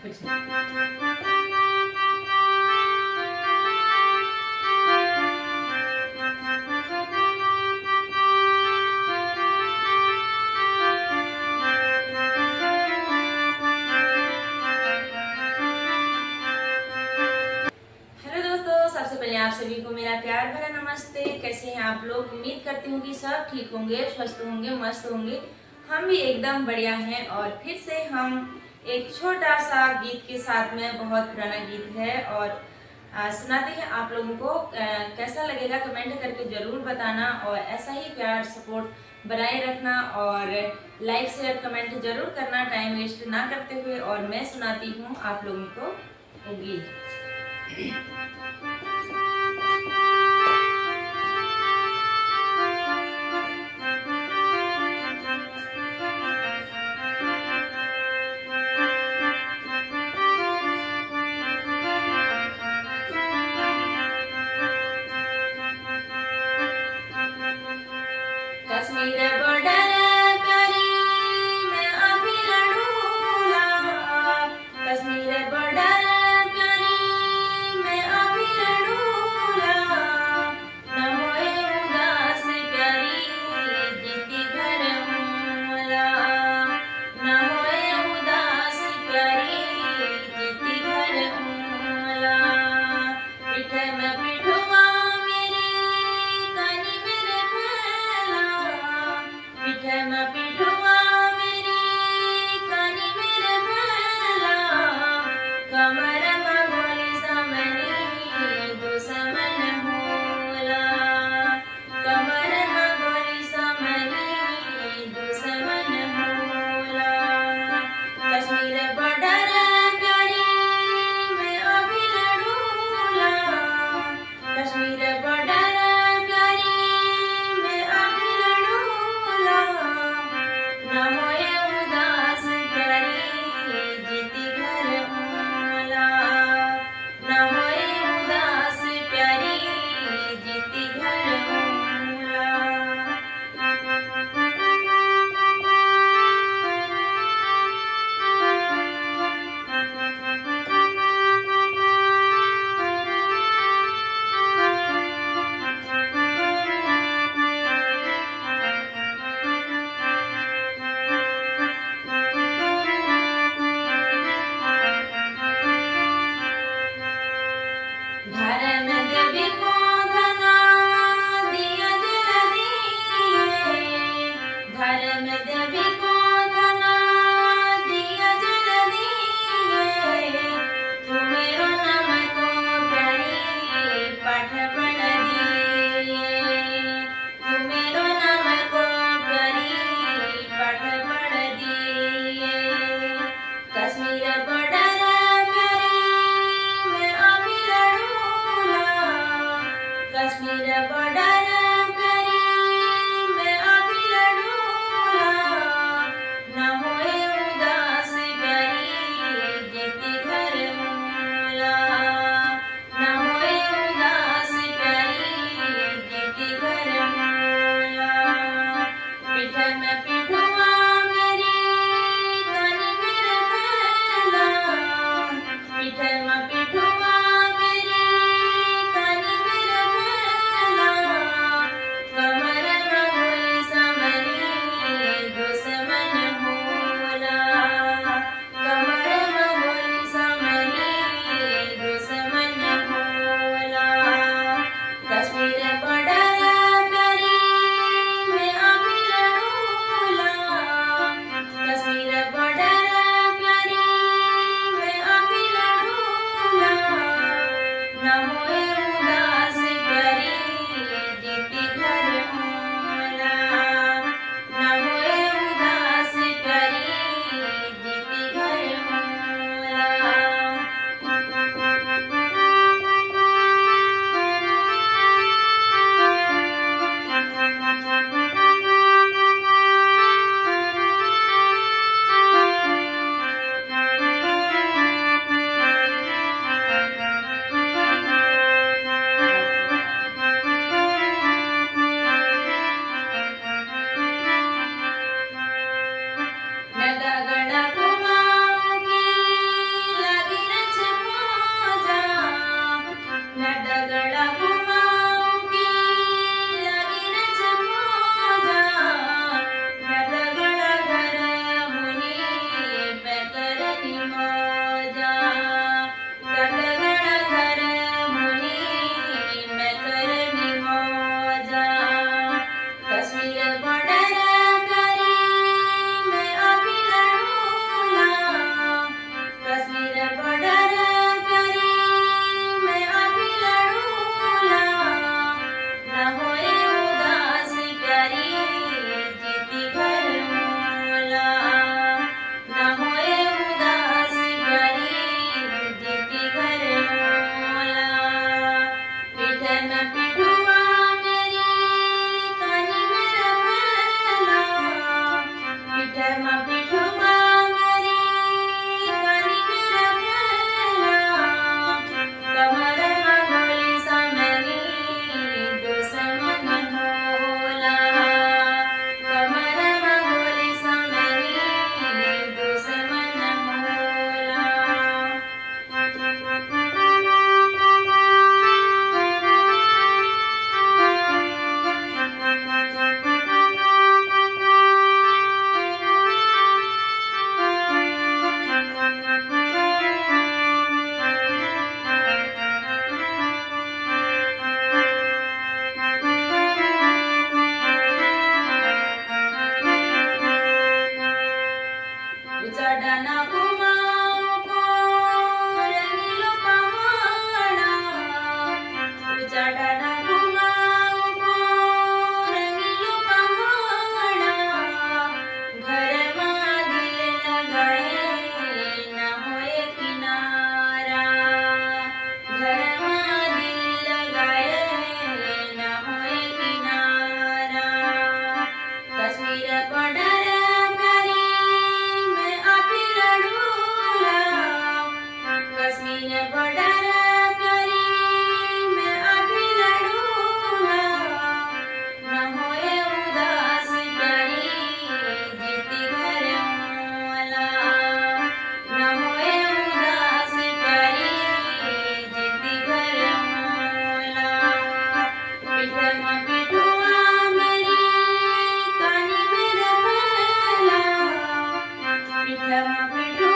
फिर से। हेलो दोस्तों, सबसे पहले आप सभी को मेरा प्यार भरा नमस्ते। कैसे हैं आप लोग? उम्मीद करती हूँ कि सब ठीक होंगे, स्वस्थ होंगे, मस्त होंगे। हम भी एकदम बढ़िया हैं। और फिर से हम एक छोटा सा गीत के साथ में, बहुत पुराना गीत है और सुनाते हैं आप लोगों को। कैसा लगेगा कमेंट करके जरूर बताना और ऐसा ही प्यार सपोर्ट बनाए रखना और लाइक शेयर कमेंट जरूर करना, टाइम वेस्ट ना करते हुए। और मैं सुनाती हूँ आप लोगों को वो गीत। कश्मीर बॉर्डर प्यारी मैं अभी लड़ूंगा, कश्मीर बॉर्डर प्यारी मैं अभी लड़ूंगा। न होए उदास प्यारी जीती घर मूला, न होए उदास प्यारी जीती घर मूला। पिठ में पिठुआ मेरी कानी मेरे फैला, पिठ में पिठुआ मेरी कानी मेरे फैला। कमर में गोली समनी दुश्मन होला, कमर में गोली समनी दुश्मन होला। कश्मीर बॉर्डर प्यारी मैं अभी लड़ूंगा, ना घुमाओ को रंगीलो पहाड़ा उजाड़ा ना घुमाओ को रंगीलो पहाड़ा घर में दिल लगाए ना होए किनारा घर में दिल लगाए ना होए किनारा कश्मीर बॉर्डर करी मैं आपी लड़ूला कश्मीर बॉर्डर करी मैं आपी लड़ूला न होए उदास प्यारी जीती घर वाला न होए उदास प्यारी जीती घर वाला पिठमा पिठुआ मेरी कानी मेरे पहला पिठमा पिठुआ